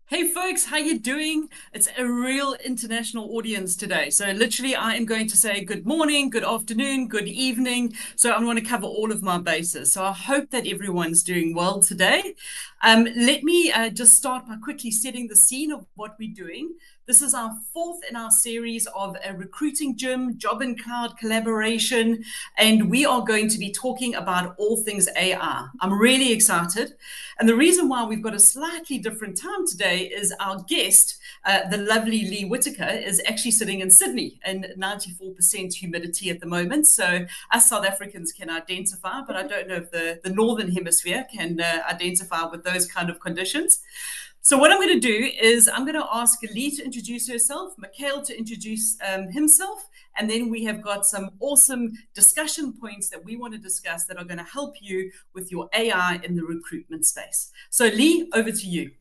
Hey folks, how you doing? It's a real international audience today. So literally I am going to say good morning, good afternoon, good evening. So I want to cover all of my bases. So I hope that everyone's doing well today. Let me just start by quickly setting the scene of what we're doing. This is our fourth in our series of a recruiting gym, job and cloud collaboration, and we are going to be talking about all things AI. I'm really excited. And the reason why we've got a slightly different time today is our guest, the lovely Lee Whitaker, is actually sitting in Sydney in 94% humidity at the moment. So us South Africans can identify, but I don't know if the Northern Hemisphere can identify with those kind of conditions. So what I'm going to do is I'm going to ask Lee to introduce herself, Mikel to introduce himself, and then we have got some awesome discussion points that we want to discuss that are going to help you with your AI in the recruitment space. So Lee, over to you.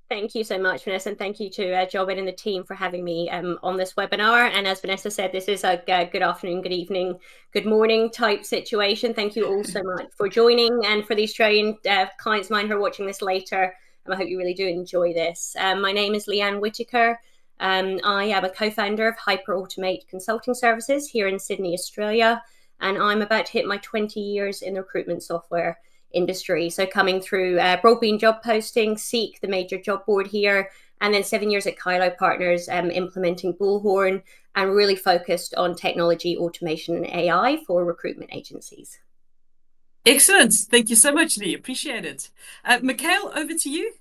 Thank you so much, Vanessa, and thank you to Jobin and the team for having me on this webinar. And as Vanessa said, this is a good afternoon, good evening, good morning type situation. Thank you all so much for joining, and for the Australian clients of mine who are watching this later, I hope you really do enjoy this. My name is Lee Anne Whitaker. I am a co-founder of Hyper Automate Consulting Services here in Sydney, Australia, and I'm about to hit my 20 years in the recruitment software industry. So coming through Broadbean job posting, Seek, the major job board here, and then 7 years at Kylo Partners, implementing Bullhorn, and really focused on technology, automation, and AI for recruitment agencies. Excellent. Thank you so much, Lee. Appreciate it. Mikel, over to you.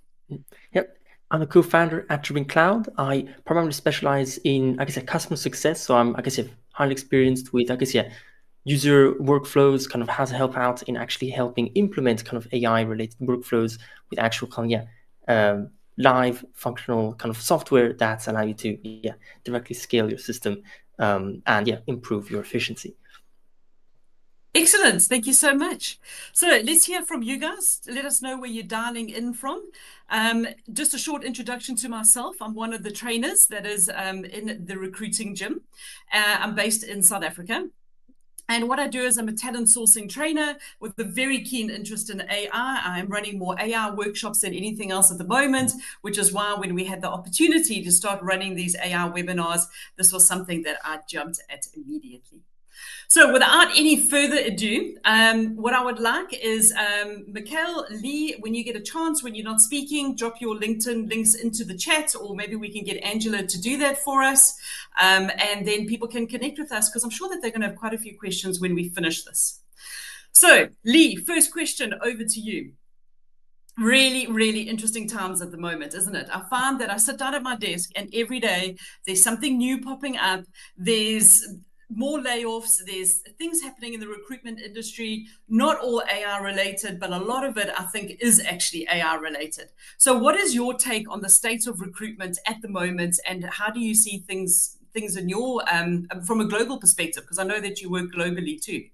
Yep. I'm a co-founder at Recruitment Cloud. I primarily specialize in, customer success. So I'm, highly experienced with, user workflows, kind of how to help out in actually helping implement kind of AI-related workflows with actual live functional kind of software that allow you to directly scale your system and improve your efficiency. Excellent. Thank you so much. So let's hear from you guys. Let us know where you're dialing in from. Just a short introduction to myself. I'm one of the trainers that is in the recruiting gym. I'm based in South Africa. And what I do is I'm a talent sourcing trainer with a very keen interest in AI. I'm running more AI workshops than anything else at the moment, which is why when we had the opportunity to start running these AI webinars, this was something that I jumped at immediately. So without any further ado, what I would like is, Mikel, Lee, when you get a chance, when you're not speaking, drop your LinkedIn links into the chat, or maybe we can get Angela to do that for us. And then people can connect with us, because I'm sure that they're going to have quite a few questions when we finish this. So Lee, first question over to you. Really, really interesting times at the moment, isn't it? I find that I sit down at my desk and every day there's something new popping up. There's more layoffs, there's things happening in the recruitment industry, not all AI related, but a lot of it I think is actually AI related. So what is your take on the state of recruitment at the moment, and how do you see things in your from a global perspective, because I know that you work globally too?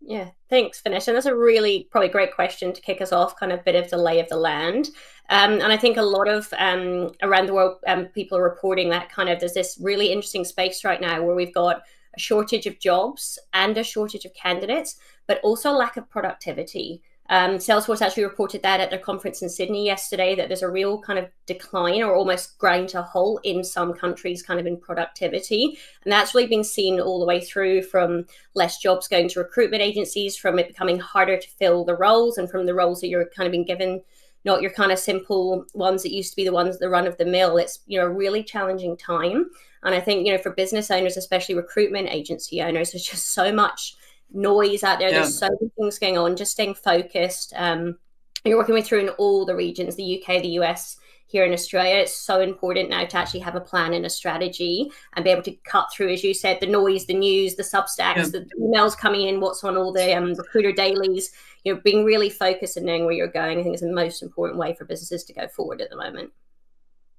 Yeah, thanks, Vanessa. And that's a really probably great question to kick us off, kind of bit of the lay of the land. And I think a lot of around the world, people are reporting that kind of there's this really interesting space right now where we've got a shortage of jobs and a shortage of candidates, but also a lack of productivity. Salesforce actually reported that at their conference in Sydney yesterday, that there's a real kind of decline or almost grind to a halt in some countries kind of in productivity. And that's really been seen all the way through, from less jobs going to recruitment agencies, from it becoming harder to fill the roles, and from the roles that you're kind of been given, not your kind of simple ones that used to be the ones the run of the mill. It's, a really challenging time. And I think, for business owners, especially recruitment agency owners, there's just so much noise out there. There's so many things going on. Just staying focused. You're working with through in all the regions, the UK, the US, here in Australia. It's so important now to actually have a plan and a strategy and be able to cut through, as you said, the noise, the news, the Substacks, the emails coming in, what's on all the recruiter dailies. Being really focused and knowing where you're going, I think is the most important way for businesses to go forward at the moment.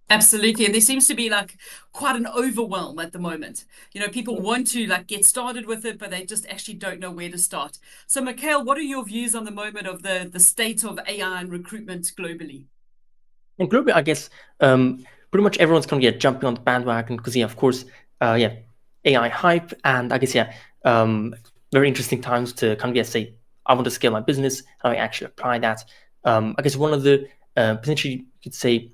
Absolutely. And there seems to be like quite an overwhelm at the moment. People want to like get started with it, but they just actually don't know where to start. So Mikel, what are your views on the moment of the state of AI and recruitment globally? And globally, I guess pretty much everyone's kind of jumping on the bandwagon because, of course, AI hype, and I guess very interesting times to kind of say, I want to scale my business, how I actually apply that. I guess one of the potentially you could say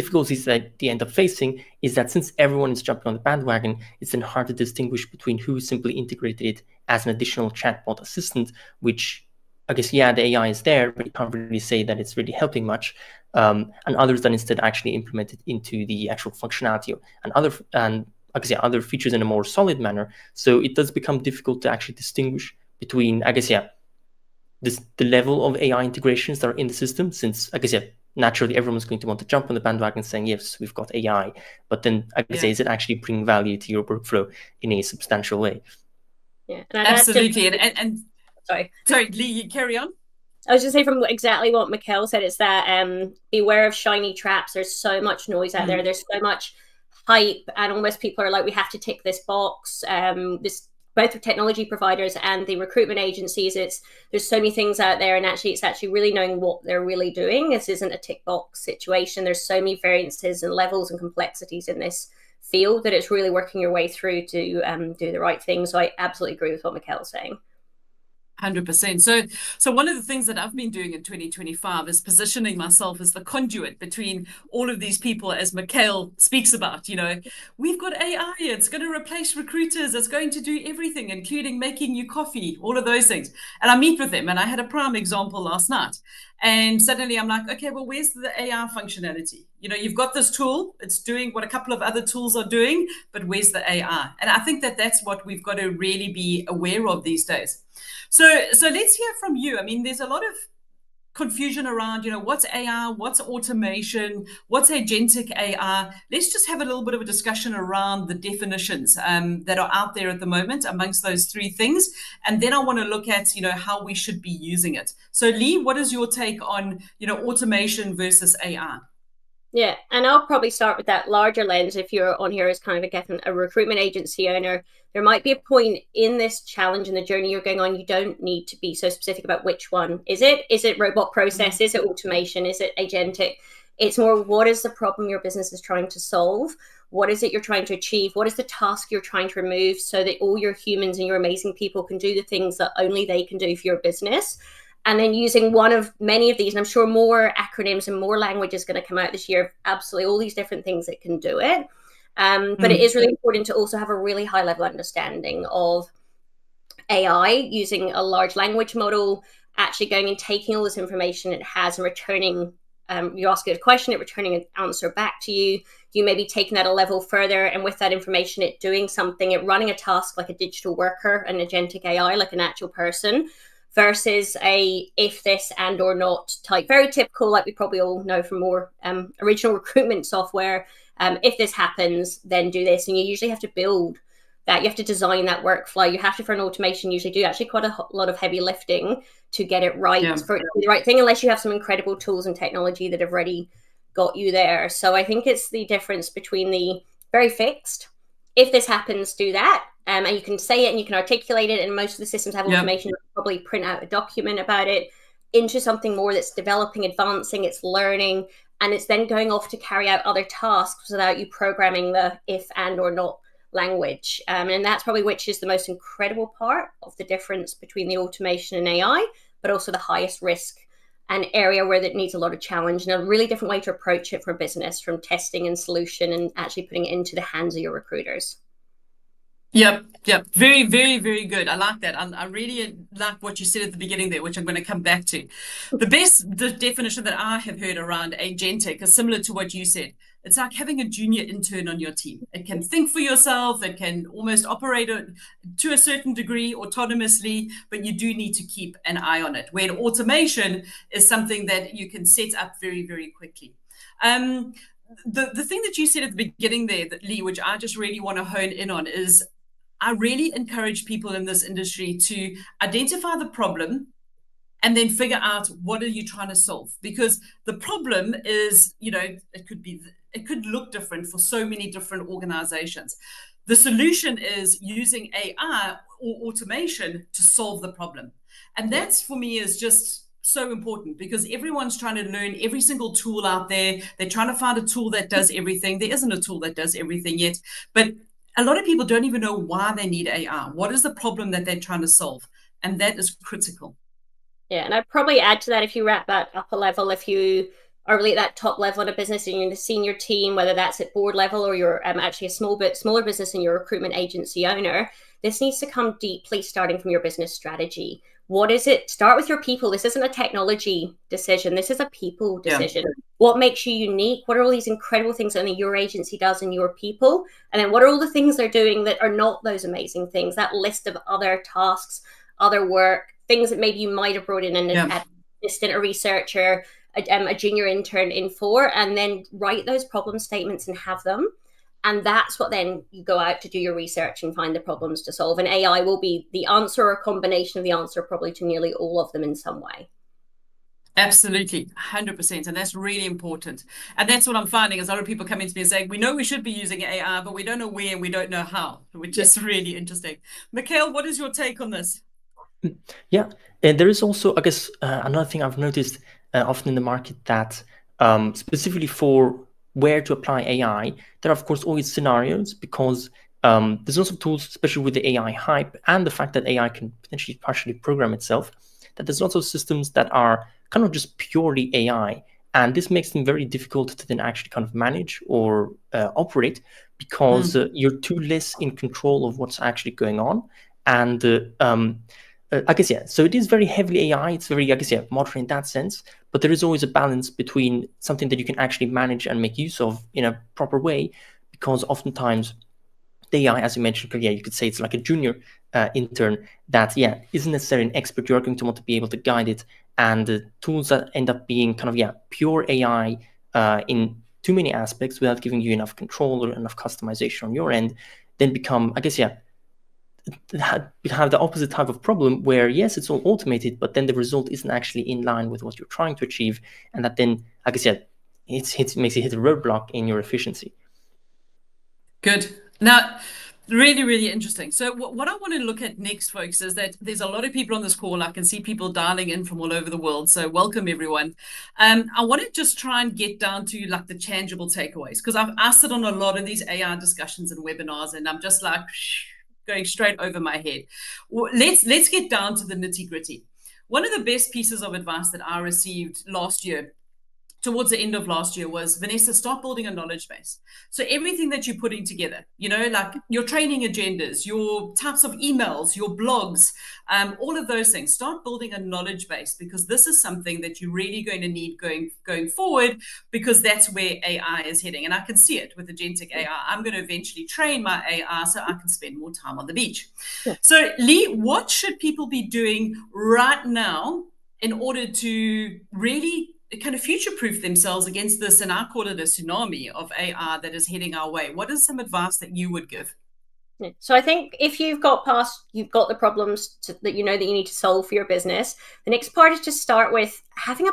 difficulties that they end up facing is that since everyone is jumping on the bandwagon, it's then hard to distinguish between who simply integrated it as an additional chatbot assistant, which I guess, yeah, the AI is there, but you can't really say that it's really helping much. And others that instead actually implement it into the actual functionality and I guess, yeah, other features in a more solid manner. So it does become difficult to actually distinguish between, I guess, yeah, the level of AI integrations that are in the system, since I guess, yeah, naturally everyone's going to want to jump on the bandwagon saying, yes, we've got AI, but then I guess, is it actually bringing value to your workflow in a substantial way? Yeah, absolutely. And sorry, Lee, you carry on. I was just saying from exactly what Mikel said, it's that beware of shiny traps. There's so much noise out there. There's so much hype, and almost people are like, we have to tick this box. This both the technology providers and the recruitment agencies. There's so many things out there, and actually it's actually really knowing what they're really doing. This isn't a tick box situation. There's so many variances and levels and complexities in this field that it's really working your way through to do the right thing. So I absolutely agree with what Mikel's saying. 100%. So one of the things that I've been doing in 2025 is positioning myself as the conduit between all of these people, as Mikel speaks about. We've got AI, it's going to replace recruiters, it's going to do everything, including making you coffee, all of those things. And I meet with them, and I had a prime example last night. And suddenly I'm like, okay, well, where's the AI functionality? You've got this tool, it's doing what a couple of other tools are doing, but where's the AI? And I think that that's what we've got to really be aware of these days. So let's hear from you. I mean, there's a lot of confusion around, what's AI, what's automation, what's agentic AI. Let's just have a little bit of a discussion around the definitions that are out there at the moment amongst those three things. And then I want to look at, how we should be using it. So Lee, what is your take on, automation versus AI? Yeah, and I'll probably start with that larger lens. If you're on here as kind of a recruitment agency owner, there might be a point in this challenge and the journey you're going on, you don't need to be so specific about which one. Is it robot process? Is it automation? Is it agentic? It's more, what is the problem your business is trying to solve? What is it you're trying to achieve? What is the task you're trying to remove so that all your humans and your amazing people can do the things that only they can do for your business? And then using one of many of these, and I'm sure more acronyms and more language is going to come out this year, absolutely all these different things that can do it. But it is really important to also have a really high level understanding of AI, using a large language model, actually going and taking all this information it has and returning, you ask it a question, it returning an answer back to you. You may be taking that a level further, and with that information, it doing something, it running a task like a digital worker, an agentic AI, like an actual person, versus a if this and or not type. Very typical, like we probably all know from more original recruitment software. If this happens, then do this. And you usually have to build that. You have to design that workflow. You have to, for an automation, usually do actually quite a lot of heavy lifting to get it right, for it to be the right thing, unless you have some incredible tools and technology that have already got you there. So I think it's the difference between the very fixed, if this happens, do that. And you can say it and you can articulate it, and most of the systems have automation. Probably print out a document about it, into something more that's developing, advancing, it's learning, and it's then going off to carry out other tasks without you programming the if and or not language. And that's probably which is the most incredible part of the difference between the automation and AI, but also the highest risk and area where that needs a lot of challenge and a really different way to approach it for business, from testing and solution and actually putting it into the hands of your recruiters. Yep. Very, very, very good. I like that. I really like what you said at the beginning there, which I'm going to come back to. The definition that I have heard around agentic is similar to what you said. It's like having a junior intern on your team. It can think for yourself. It can almost operate to a certain degree autonomously, but you do need to keep an eye on it. Where automation is something that you can set up very, very quickly. The thing that you said at the beginning there, Lee, which I just really want to hone in on, is I really encourage people in this industry to identify the problem and then figure out what are you trying to solve. Because the problem is, it could look different for so many different organizations. The solution is using AI or automation to solve the problem. And that's, for me, is just so important, because everyone's trying to learn every single tool out there. They're trying to find a tool that does everything. There isn't a tool that does everything yet, but a lot of people don't even know why they need AI. What is the problem that they're trying to solve? And that is critical. Yeah, and I'd probably add to that, if you wrap that up a level, if you are really at that top level in a business and you're in the senior team, whether that's at board level or you're actually a smaller business and you're a recruitment agency owner, this needs to come deeply starting from your business strategy. What is it? Start with your people. This isn't a technology decision. This is a people decision. Yeah. What makes you unique? What are all these incredible things that only your agency does and your people? And then what are all the things they're doing that are not those amazing things? That list of other tasks, other work, things that maybe you might have brought in an assistant, a researcher, a junior intern in for, and then write those problem statements and have them. And that's what then you go out to do your research and find the problems to solve. And AI will be the answer or a combination of the answer probably to nearly all of them in some way. Absolutely, 100%. And that's really important. And that's what I'm finding is a lot of people coming to me and saying, we know we should be using AI, but we don't know where and we don't know how, which is really interesting. Mikel, what is your take on this? Yeah, and there is also, I guess, another thing I've noticed often in the market that specifically for where to apply AI, there are, of course, always scenarios because there's also tools, especially with the AI hype and the fact that AI can potentially partially program itself, that there's lots of systems that are kind of just purely AI. And this makes them very difficult to then actually kind of manage or operate because you're too less in control of what's actually going on. And I guess, yeah, so it is very heavily AI. It's very, I guess, yeah, modern in that sense. But there is always a balance between something that you can actually manage and make use of in a proper way, because oftentimes the AI, as you mentioned, yeah, you could say it's like a junior intern that, yeah, isn't necessarily an expert. You're going to want to be able to guide it. And the tools that end up being kind of, yeah, pure AI in too many aspects without giving you enough control or enough customization on your end, then become, I guess, yeah, have the opposite type of problem where, yes, it's all automated, but then the result isn't actually in line with what you're trying to achieve. And that then, like I said, it makes you hit a roadblock in your efficiency. Good. Now, really, really interesting. So what I want to look at next, folks, is that there's a lot of people on this call. I can see people dialing in from all over the world. So welcome, everyone. I want to just try and get down to like the tangible takeaways, because I've sit on a lot of these AI discussions and webinars, and I'm just like going straight over my head. Well, let's get down to the nitty gritty. One of the best pieces of advice that I received last year, towards the end of last year, was, Vanessa, start building a knowledge base. So everything that you're putting together, you know, like your training agendas, your types of emails, your blogs, all of those things, start building a knowledge base, because this is something that you're really going to need going forward, because that's where AI is heading. And I can see it with agentic AI. I'm going to eventually train my AI so I can spend more time on the beach. Yeah. So Lee, what should people be doing right now in order to really kind of future-proof themselves against this, and I call it a tsunami of AI that is heading our way? What is some advice that you would give? So I think if you've got the problems that you know that you need to solve for your business, the next part is to start with having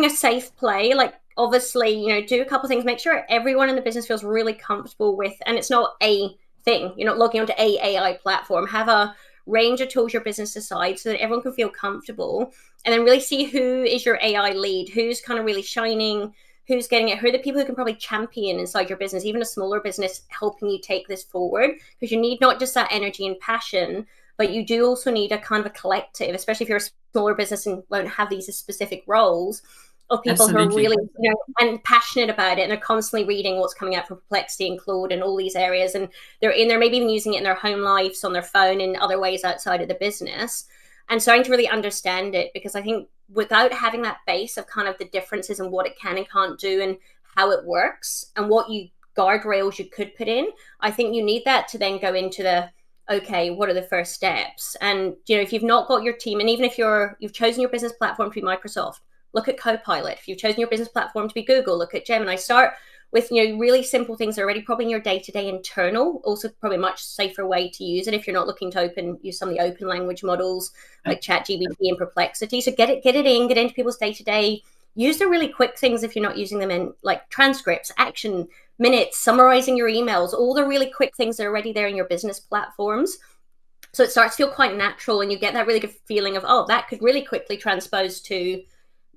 a safe play. Like, obviously, you know, do a couple of things, make sure everyone in the business feels really comfortable with, and it's not a thing, you're not logging onto a AI platform. Have a range of tools your business decides so that everyone can feel comfortable, and then really see who is your AI lead, who's kind of really shining, who's getting it, who are the people who can probably champion inside your business, even a smaller business, helping you take this forward. Because you need not just that energy and passion, but you do also need a kind of a collective, especially if you're a smaller business and won't have these specific roles, of people Absolutely. Who are really, you know, and passionate about it, and they're constantly reading what's coming out from Perplexity and Claude and all these areas, and they're maybe even using it in their home lives, on their phone, in other ways outside of the business, and starting to really understand it. Because I think without having that base of kind of the differences and what it can and can't do and how it works and what guardrails you could put in, I think you need that to then go into the, okay, what are the first steps? And, you know, if you've not got your team, and even if you've chosen your business platform to be Microsoft, look at Copilot. If you've chosen your business platform to be Google, look at Gemini. Start with, you know, really simple things that are already probably in your day-to-day internal. Also, probably a much safer way to use it if you're not looking to use some of the open language models like ChatGPT and Perplexity. So get into people's day-to-day. Use the really quick things if you're not using them in, like transcripts, action minutes, summarizing your emails, all the really quick things that are already there in your business platforms. So it starts to feel quite natural, and you get that really good feeling of, oh, that could really quickly transpose to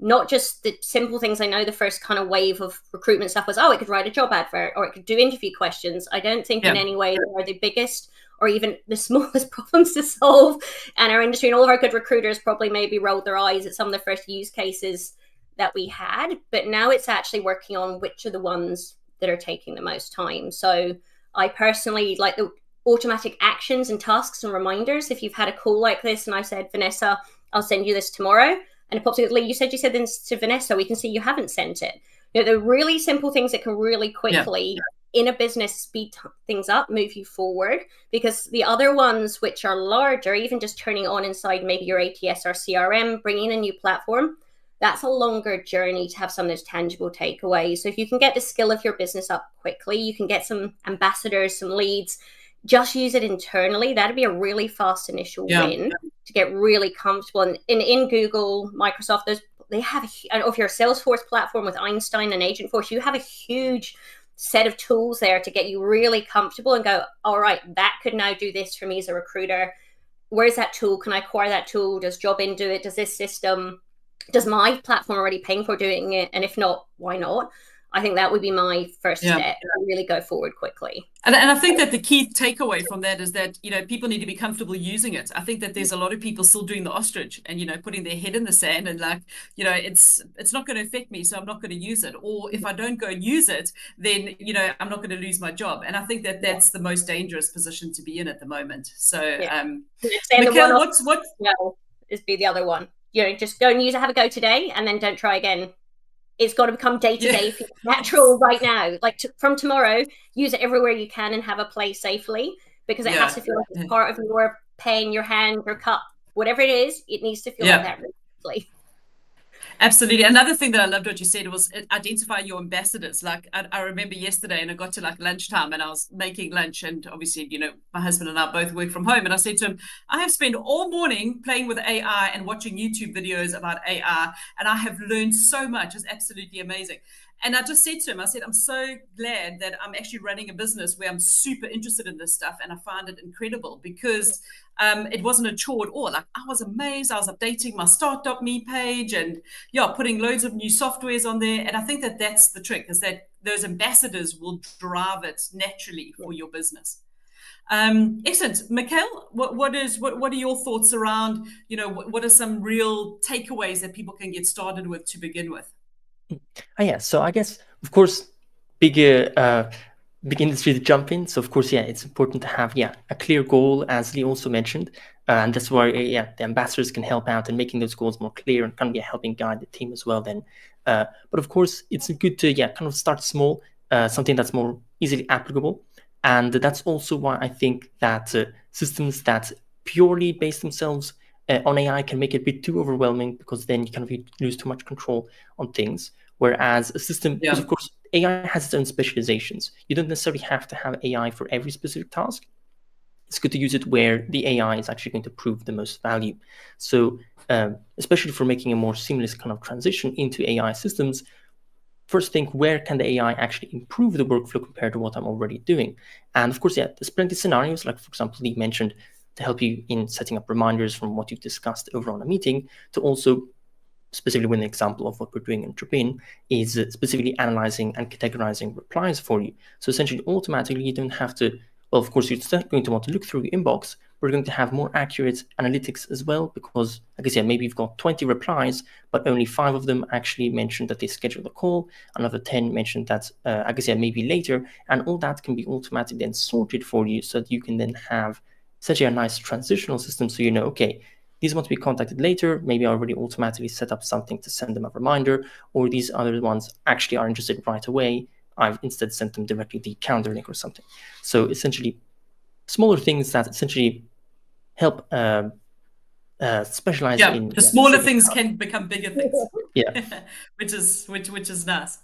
not just the simple things. I know the first kind of wave of recruitment stuff was, oh, it could write a job advert or it could do interview questions. I don't think in any way they are the biggest or even the smallest problems to solve. And our industry and all of our good recruiters probably maybe rolled their eyes at some of the first use cases that we had, but now it's actually working on which are the ones that are taking the most time. So I personally like the automatic actions and tasks and reminders. If you've had a call like this and I said, Vanessa, I'll send you this tomorrow, and it pops up, Lee, you said this to Vanessa, we can see you haven't sent it. You know, they're really simple things that can really quickly in a business speed things up, move you forward, because the other ones which are larger, even just turning on inside maybe your ATS or CRM, bringing in a new platform, that's a longer journey to have some of those tangible takeaways. So if you can get the skill of your business up quickly, you can get some ambassadors, some leads, just use it internally. That'd be a really fast initial win to get really comfortable. And in Google, Microsoft, they have, I don't know if you're a Salesforce platform with Einstein and Agentforce, you have a huge set of tools there to get you really comfortable and go, all right, that could now do this for me as a recruiter. Where's that tool? Can I acquire that tool? Does Jobin do it? Does this system, does my platform already paying for doing it? And if not, why not? I think that would be my first step, really go forward quickly. And I think that the key takeaway from that is that, you know, people need to be comfortable using it. I think that there's a lot of people still doing the ostrich and, you know, putting their head in the sand and like, you know, it's not going to affect me, so I'm not going to use it. Or if I don't go and use it, then, you know, I'm not going to lose my job. And I think that that's the most dangerous position to be in at the moment. So, Mikel, what? No, is be the other one. You know, just go and use it, have a go today, and then don't try again. It's got to become day-to-day, natural right now. Like from tomorrow, use it everywhere you can and have a play safely, because it has to feel like it's part of your pen, your hand, your cup, whatever it is, it needs to feel like that really safely. Absolutely. Another thing that I loved what you said was identify your ambassadors. Like I remember yesterday, and I got to like lunchtime and I was making lunch, and obviously, you know, my husband and I both work from home, and I said to him, I have spent all morning playing with AI and watching YouTube videos about AI, and I have learned so much. It's absolutely amazing. And I just said to him, I said, I'm so glad that I'm actually running a business where I'm super interested in this stuff, and I find it incredible because it wasn't a chore at all. Like I was amazed. I was updating my Start.me page and putting loads of new softwares on there. And I think that that's the trick, is that those ambassadors will drive it naturally for your business. Excellent. Mikel, what are your thoughts around, you know, what are some real takeaways that people can get started with to begin with? So I guess, of course, big industry to jump in. So of course, it's important to have a clear goal, as Lee also mentioned, and that's why the ambassadors can help out in making those goals more clear and kind of helping guide the team as well. Then, but of course, it's good to kind of start small, something that's more easily applicable, and that's also why I think that systems that purely base themselves on AI can make it a bit too overwhelming, because then you kind of lose too much control on things. Whereas a system, because of course, AI has its own specializations. You don't necessarily have to have AI for every specific task. It's good to use it where the AI is actually going to prove the most value. So especially for making a more seamless kind of transition into AI systems, first think, where can the AI actually improve the workflow compared to what I'm already doing? And of course, there's plenty of scenarios, like for example, Lee mentioned, to help you in setting up reminders from what you've discussed over on a meeting, to also specifically with an example of what we're doing in Jobin, is specifically analyzing and categorizing replies for you. So essentially, automatically, you don't have to, well, of course, you're still going to want to look through your inbox. We're going to have more accurate analytics as well, because, like I said, maybe you've got 20 replies, but only 5 of them actually mentioned that they scheduled a call. Another 10 mentioned that, like I said, maybe later. And all that can be automatically then sorted for you, so that you can then have essentially a nice transitional system. So you know, okay, these want to be contacted later. Maybe I already automatically set up something to send them a reminder, or these other ones actually are interested right away. I've instead sent them directly the calendar link or something. So essentially, smaller things that essentially help specialize in the smaller things can become bigger things. which is nice.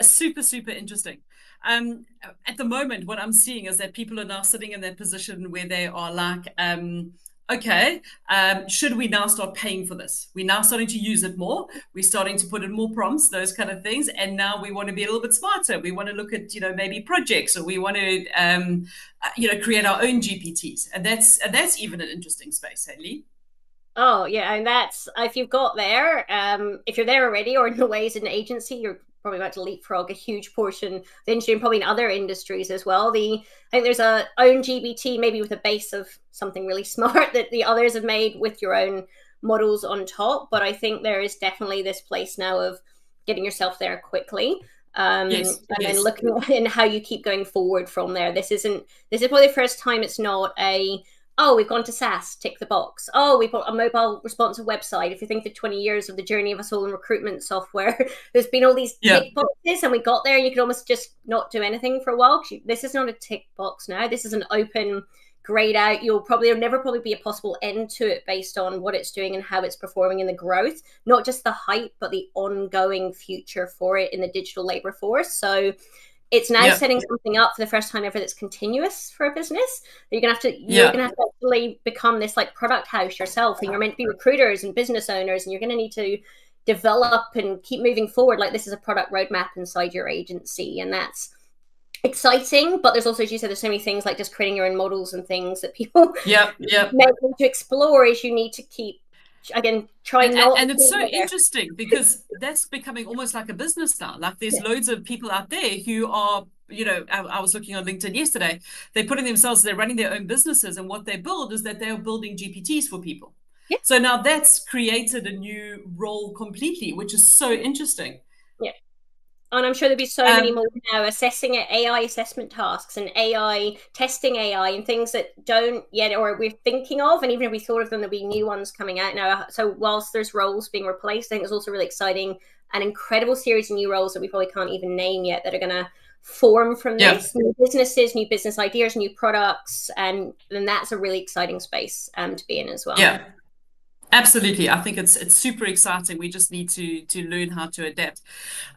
Super interesting. At the moment, what I'm seeing is that people are now sitting in that position where they are like, okay, should we now start paying for this? We're now starting to use it more. We're starting to put in more prompts, those kind of things. And now we want to be a little bit smarter. We want to look at, you know, maybe projects, or we want to, create our own GPTs. And that's even an interesting space, hey, Lee? Oh, yeah. And that's, if you've got there, if you're there already or in the ways in an agency, you're probably about to leapfrog a huge portion of the industry, and probably in other industries as well. I think there's a own GBT, maybe with a base of something really smart that the others have made with your own models on top. But I think there is definitely this place now of getting yourself there quickly. Yes, and yes. then looking in how you keep going forward from there. This is probably the first time it's not a, oh, we've gone to SaaS, tick the box. Oh, we've got a mobile responsive website. If you think the 20 years of the journey of us all in recruitment software, there's been all these tick boxes, and we got there and you could almost just not do anything for a while. This is not a tick box now. This is an open, grayed out. There'll never be a possible end to it based on what it's doing and how it's performing in the growth, not just the hype, but the ongoing future for it in the digital labor force. So it's now setting something up for the first time ever that's continuous for a business. You're gonna have to actually become this like product house yourself, and you're meant to be recruiters and business owners, and you're gonna need to develop and keep moving forward. Like, this is a product roadmap inside your agency, and that's exciting. But there's also, as you said, there's so many things like just creating your own models and things that people may need to explore. Is you need to keep, again, trying not. And it's so interesting because that's becoming almost like a business now. Like, there's loads of people out there who are, I was looking on LinkedIn yesterday, they're running their own businesses, and what they build is that they're building GPTs for people. So now that's created a new role completely, which is so interesting. And I'm sure there'll be so many more now assessing AI assessment tasks and AI testing AI and things that don't yet, or we're thinking of. And even if we thought of them, there'll be new ones coming out now. So whilst there's roles being replaced, I think there's also really exciting and incredible series of new roles that we probably can't even name yet that are going to form from this. New businesses, new business ideas, new products. And then that's a really exciting space to be in as well. Yeah. Absolutely. I think it's super exciting. We just need to learn how to adapt.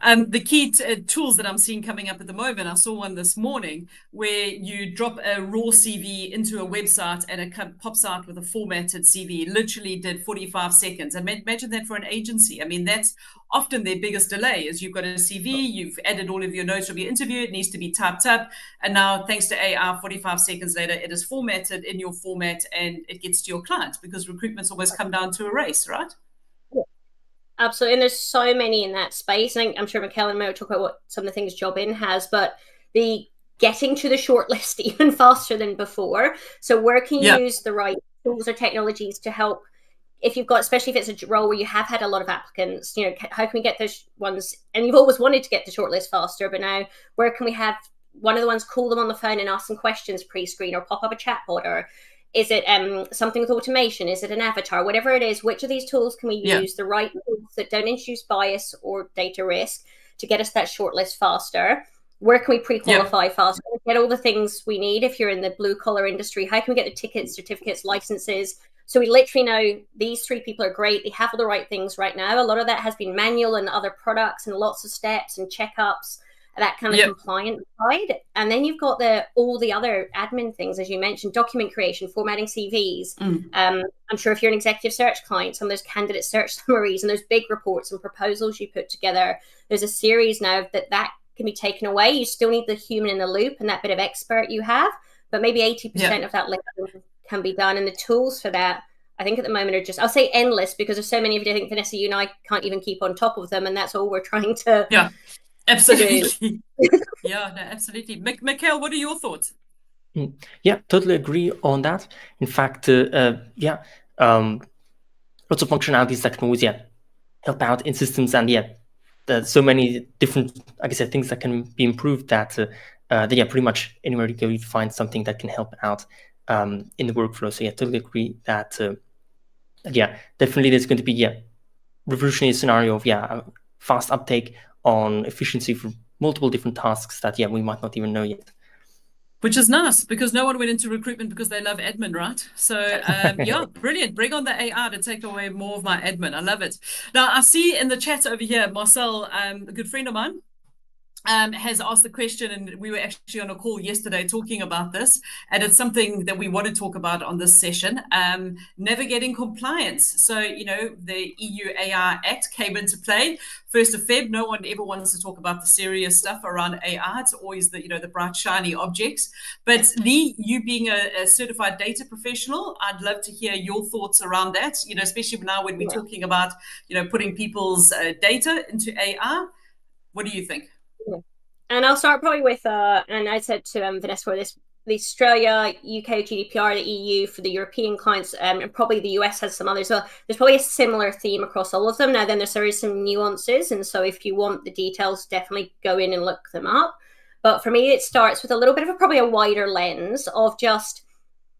The key tools that I'm seeing coming up at the moment, I saw one this morning where you drop a raw CV into a website and it pops out with a formatted CV. Literally did 45 seconds. And imagine that for an agency. I mean, that's often their biggest delay is you've got a CV, you've added all of your notes of your interview, it needs to be typed up. And now, thanks to AI, 45 seconds later, it is formatted in your format and it gets to your client, because recruitment's almost come down to a race, right? Yeah, absolutely. And there's so many in that space. And I'm sure Mikel and Mo will talk about what some of the things Jobin has, but the getting to the shortlist even faster than before. So where can you use the right tools or technologies to help, if you've got, especially if it's a role where you have had a lot of applicants, how can we get those ones? And you've always wanted to get the shortlist faster, but now where can we have one of the ones call them on the phone and ask some questions pre-screen, or pop up a chatbot, or is it something with automation? Is it an avatar? Whatever it is, which of these tools can we use, the right tools that don't introduce bias or data risk, to get us that shortlist faster? Where can we pre-qualify faster? Get all the things we need if you're in the blue-collar industry. How can we get the tickets, certificates, licenses? So we literally know these 3 people are great. They have all the right things right now. A lot of that has been manual and other products and lots of steps and checkups, that kind of compliance side. And then you've got all the other admin things, as you mentioned, document creation, formatting CVs. I'm sure if you're an executive search client, some of those candidate search summaries and those big reports and proposals you put together, there's a series now that can be taken away. You still need the human in the loop and that bit of expert you have, but maybe 80% of that can be done. And the tools for that, I think at the moment, are just, I'll say endless, because there's so many of you. I think, Vanessa, you and I can't even keep on top of them, and that's all we're trying to absolutely. No, absolutely. Mikel, what are your thoughts? Yeah, totally agree on that. In fact, lots of functionalities that can always help out in systems, and there's so many different, like I said, things that can be improved that pretty much anywhere you go, you find something that can help out in the workflow. So totally agree that definitely there's going to be revolutionary scenario of fast uptake on efficiency for multiple different tasks that we might not even know yet. Which is nice, because no one went into recruitment because they love admin, right? So brilliant. Bring on the AI to take away more of my admin. I love it. Now, I see in the chat over here, Marcel, a good friend of mine, has asked the question, and we were actually on a call yesterday talking about this, and it's something that we want to talk about on this session, navigating compliance. So, the EU AI Act came into play 1st of Feb. No one ever wants to talk about the serious stuff around AI. It's always the bright, shiny objects. But Lee, you being a certified data professional, I'd love to hear your thoughts around that, especially now when we're talking about, putting people's data into AI. What do you think? And I'll start probably with, and I said to Vanessa, this the Australia, UK GDPR, the EU for the European clients, and probably the US has some others. So there's probably a similar theme across all of them. Now, then there is some nuances. And so if you want the details, definitely go in and look them up. But for me, it starts with a little bit of probably a wider lens of just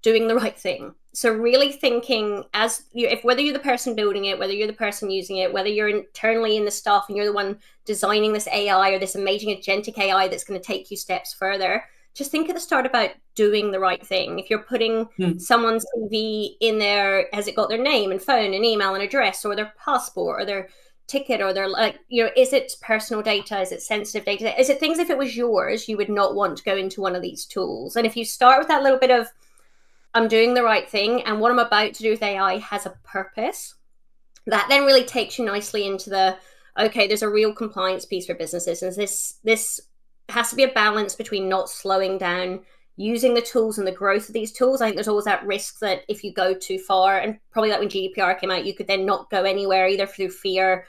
doing the right thing. So really thinking as you, if whether you're the person building it, whether you're the person using it, whether you're internally in the stuff and you're the one designing this AI or this amazing agentic AI that's going to take you steps further, just think at the start about doing the right thing. If you're putting someone's CV in there, has it got their name and phone and email and address, or their passport or their ticket, or their, like, you know, is it personal data? Is it sensitive data? Is it things, if it was yours, you would not want to go into one of these tools? And if you start with that little bit of, I'm doing the right thing, and what I'm about to do with AI has a purpose, that then really takes you nicely into the, okay, there's a real compliance piece for businesses. And this has to be a balance between not slowing down, using the tools and the growth of these tools. I think there's always that risk that if you go too far, and probably like when GDPR came out, you could then not go anywhere, either through fear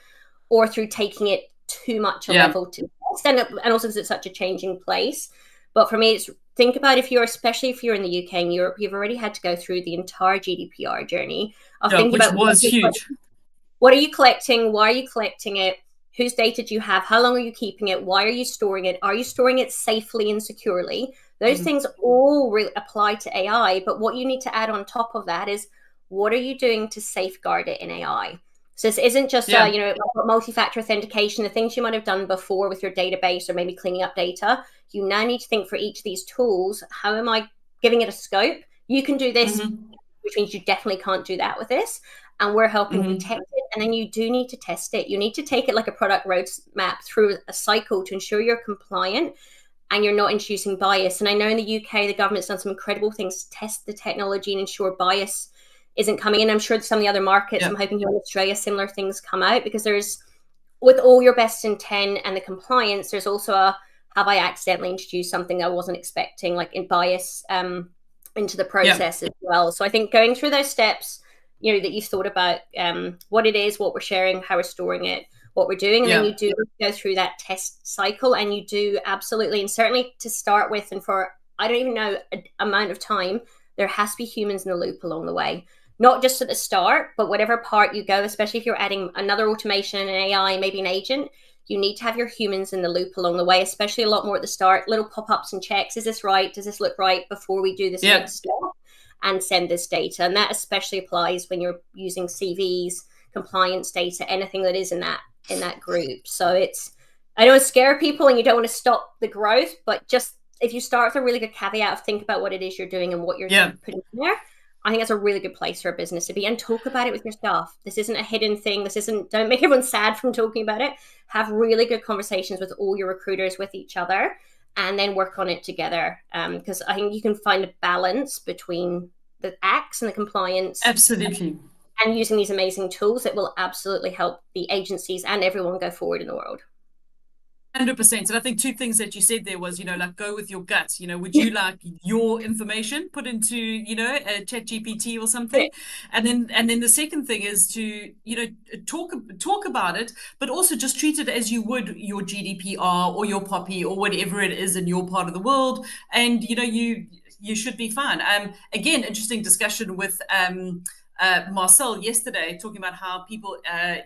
or through taking it too much a level to test. And also because it's such a changing place. But for me, it's think about especially if you're in the UK and Europe, you've already had to go through the entire GDPR journey of thinking which about was huge. What are you collecting? Why are you collecting it? Whose data do you have? How long are you keeping it? Why are you storing it? Are you storing it safely and securely? Those things all really apply to AI. But what you need to add on top of that is, what are you doing to safeguard it in AI? So this isn't just multi-factor authentication, the things you might have done before with your database or maybe cleaning up data. You now need to think for each of these tools, how am I giving it a scope? You can do this, which means you definitely can't do that with this. And we're helping detect it. And then you do need to test it. You need to take it like a product roadmap through a cycle to ensure you're compliant and you're not introducing bias. And I know in the UK, the government's done some incredible things to test the technology and ensure bias isn't coming in. I'm sure some of the other markets, I'm hoping here in Australia, similar things come out, because there's, with all your best intent and the compliance, there's also a, have I accidentally introduced something I wasn't expecting, like in bias into the process as well. So I think going through those steps, you know, that you've thought about what it is, what we're sharing, how we're storing it, what we're doing. And then you do go through that test cycle, and you do absolutely, and certainly to start with, and for, I don't even know, an amount of time, there has to be humans in the loop along the way. Not just at the start, but whatever part you go, especially if you're adding another automation, an AI, maybe an agent, you need to have your humans in the loop along the way, especially a lot more at the start, little pop-ups and checks. Is this right? Does this look right before we do this next step and send this data? And that especially applies when you're using CVs, compliance data, anything that is in that group. So it's, I don't want to scare people and you don't want to stop the growth, but just if you start with a really good caveat of think about what it is you're doing and what you're putting in there, I think that's a really good place for a business to be, and talk about it with your staff. This isn't a hidden thing. Don't make everyone sad from talking about it. Have really good conversations with all your recruiters, with each other, and then work on it together. Because I think you can find a balance between the acts and the compliance. Absolutely. And using these amazing tools that will absolutely help the agencies and everyone go forward in the world. 100%. And I think two things that you said there was, you know, like, go with your gut. You know, would you like your information put into, you know, a chat GPT or something? And then the second thing is to, you know, talk about it, but also just treat it as you would your GDPR or your POPI or whatever it is in your part of the world. And, you know, you should be fine. Again, interesting discussion with Marcel yesterday, talking about how people,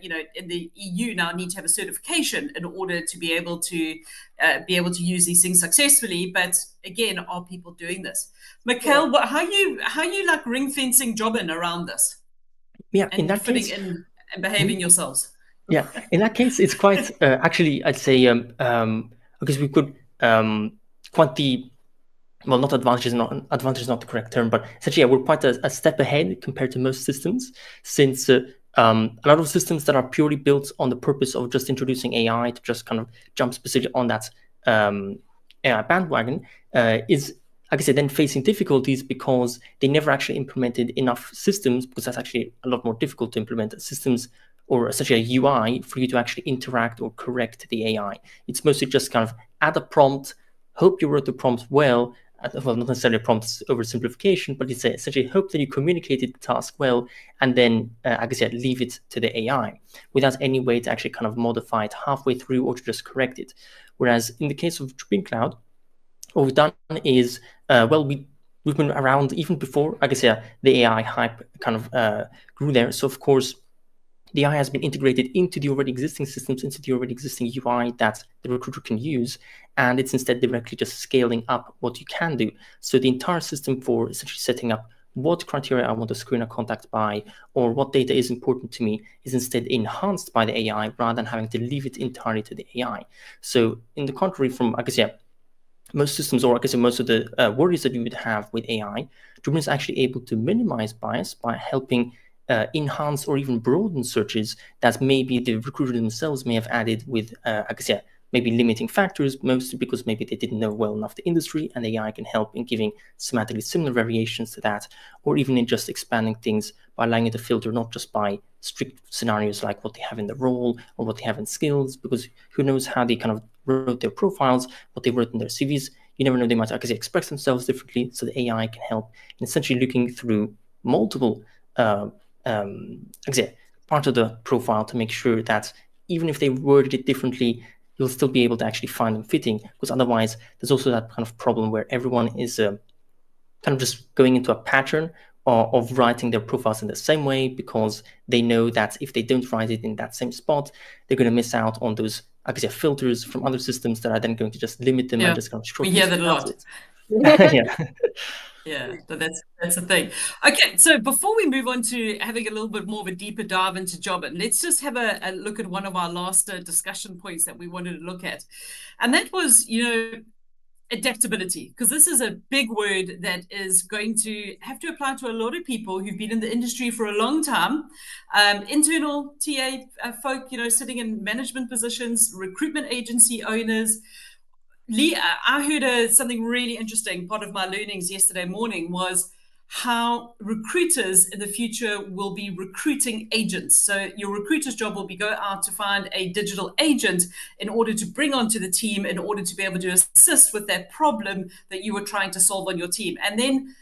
you know, in the EU now need to have a certification in order to be able to use these things successfully. But again, are people doing this? Mikel, how you like ring fencing jobbing around this? Yeah, and in that fitting case, in and behaving yourselves. Yeah, in that case, it's quite actually, I'd say, because we could quite the. Well, not advantage is not the correct term, but essentially, we're quite a step ahead compared to most systems, since a lot of systems that are purely built on the purpose of just introducing AI to just kind of jump specifically on that AI bandwagon is, like I said, then facing difficulties because they never actually implemented enough systems, because that's actually a lot more difficult to implement systems or essentially a UI for you to actually interact or correct the AI. It's mostly just kind of add a prompt, hope you wrote the prompt well, not necessarily a prompt oversimplification, but it's essentially hope that you communicated the task well, and then, like I said, leave it to the AI without any way to actually kind of modify it halfway through or to just correct it. Whereas in the case of Recruitment Cloud, what we've done is, we've been around even before, I guess, the AI hype kind of grew there. So of course, the AI has been integrated into the already existing systems, into the already existing UI that the recruiter can use, and it's instead directly just scaling up what you can do. So the entire system for essentially setting up what criteria I want to screen a contact by, or what data is important to me, is instead enhanced by the AI rather than having to leave it entirely to the AI. So in the contrary from, I guess, most systems, or I guess most of the worries that you would have with AI, Drupal is actually able to minimize bias by helping enhance or even broaden searches that maybe the recruiter themselves may have added with, I guess, maybe limiting factors, mostly because maybe they didn't know well enough the industry, and AI can help in giving semantically similar variations to that, or even in just expanding things by allowing it to filter not just by strict scenarios like what they have in the role or what they have in skills, because who knows how they kind of wrote their profiles, what they wrote in their CVs. You never know, they might actually express themselves differently, so the AI can help in essentially looking through multiple part of the profile to make sure that even if they worded it differently, you'll still be able to actually find them fitting, because otherwise there's also that kind of problem where everyone is kind of just going into a pattern of writing their profiles in the same way, because they know that if they don't write it in that same spot, they're going to miss out on those, I guess, filters from other systems that are then going to just limit them and just kind of we hear that a lot. Yeah. Yeah, that's the thing. Okay, so before we move on to having a little bit more of a deeper dive into Jobbin, let's just have a look at one of our last discussion points that we wanted to look at. And that was, adaptability, because this is a big word that is going to have to apply to a lot of people who've been in the industry for a long time, internal TA folk, sitting in management positions, recruitment agency owners. Lee, I heard something really interesting. Part of my learnings yesterday morning was how recruiters in the future will be recruiting agents. So your recruiter's job will be go out to find a digital agent in order to bring onto the team, in order to be able to assist with that problem that you were trying to solve on your team. And then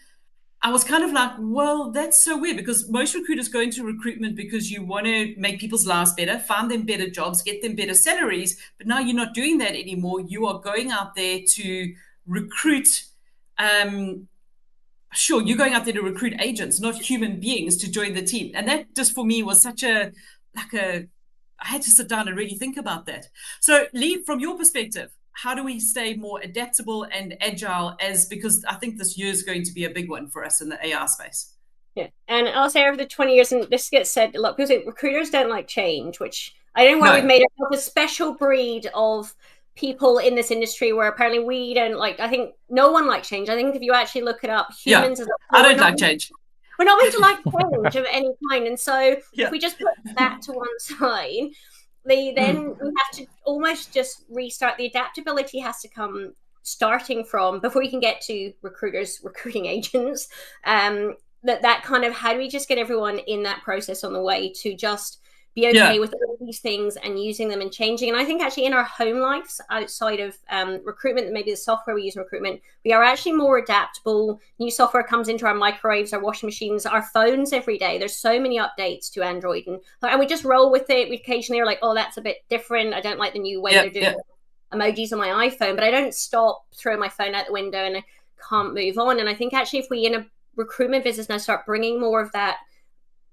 I was kind of like, well, that's so weird, because most recruiters go into recruitment because you want to make people's lives better, find them better jobs, get them better salaries. But now you're not doing that anymore. You are going out there to recruit. Sure, you're going out there to recruit agents, not human beings, to join the team. And that just for me was such I had to sit down and really think about that. So Lee, from your perspective, how do we stay more adaptable and agile, because I think this year is going to be a big one for us in the AI space? Yeah, and I'll say over the 20 years, and this gets said a lot, because recruiters don't like change, which I don't know why we've made a special breed of people in this industry where apparently we don't like. I think no one likes change. I think if you actually look it up, humans I don't like change. We're not meant to like change of any kind. And so if we just put that to one side, then we have to almost just restart. The adaptability has to come starting from before you can get to recruiters recruiting agents. That kind of, how do we just get everyone in that process on the way to just be okay with all these things and using them and changing. And I think actually in our home lives outside of recruitment, maybe the software we use in recruitment, we are actually more adaptable. New software comes into our microwaves, our washing machines, our phones every day. There's so many updates to Android, and we just roll with it. We occasionally are like, oh, that's a bit different. I don't like the new way they're doing emojis on my iPhone, but I don't stop, throw my phone out the window and I can't move on. And I think actually if we in a recruitment business now start bringing more of that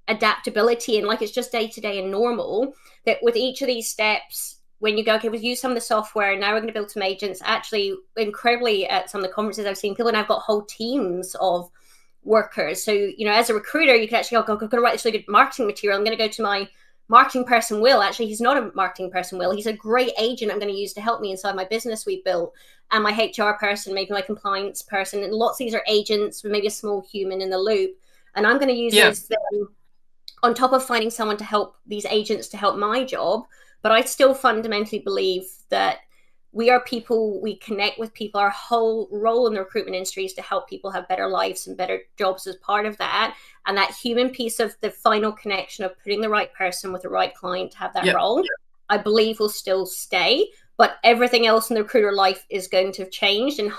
adaptability and like it's just day to day and normal, that with each of these steps, when you go, okay, we've used some of the software, now we're going to build some agents. Actually, incredibly, at some of the conferences I've seen, people now have got whole teams of workers. So, as a recruiter, you can actually go, I'm going to write this really good marketing material. I'm going to go to my marketing person, Will. Actually, he's not a marketing person, Will. He's a great agent I'm going to use to help me inside my business we've built. And my HR person, maybe my compliance person. And lots of these are agents with maybe a small human in the loop. And I'm going to use those on top of finding someone to help these agents to help my job. But I still fundamentally believe that we are people, we connect with people. Our whole role in the recruitment industry is to help people have better lives and better jobs as part of that. And that human piece of the final connection of putting the right person with the right client to have that role, I believe will still stay. But everything else in the recruiter life is going to have changed, and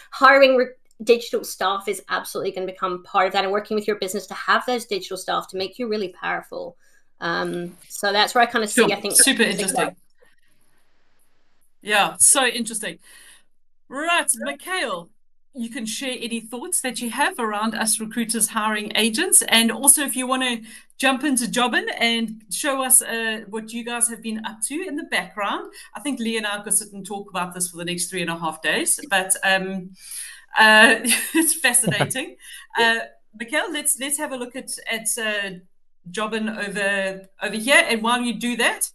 hiring digital staff is absolutely going to become part of that, and working with your business to have those digital staff to make you really powerful. So that's where I kind of see, I think, super interesting. Yeah, so interesting. Right, Mikel, you can share any thoughts that you have around us recruiters hiring agents. And also, if you want to jump into jobbing and show us what you guys have been up to in the background. I think Lee and I could sit and talk about this for the next 3.5 days, but it's fascinating. Mikel, let's have a look at jobbing over here. And while you do that,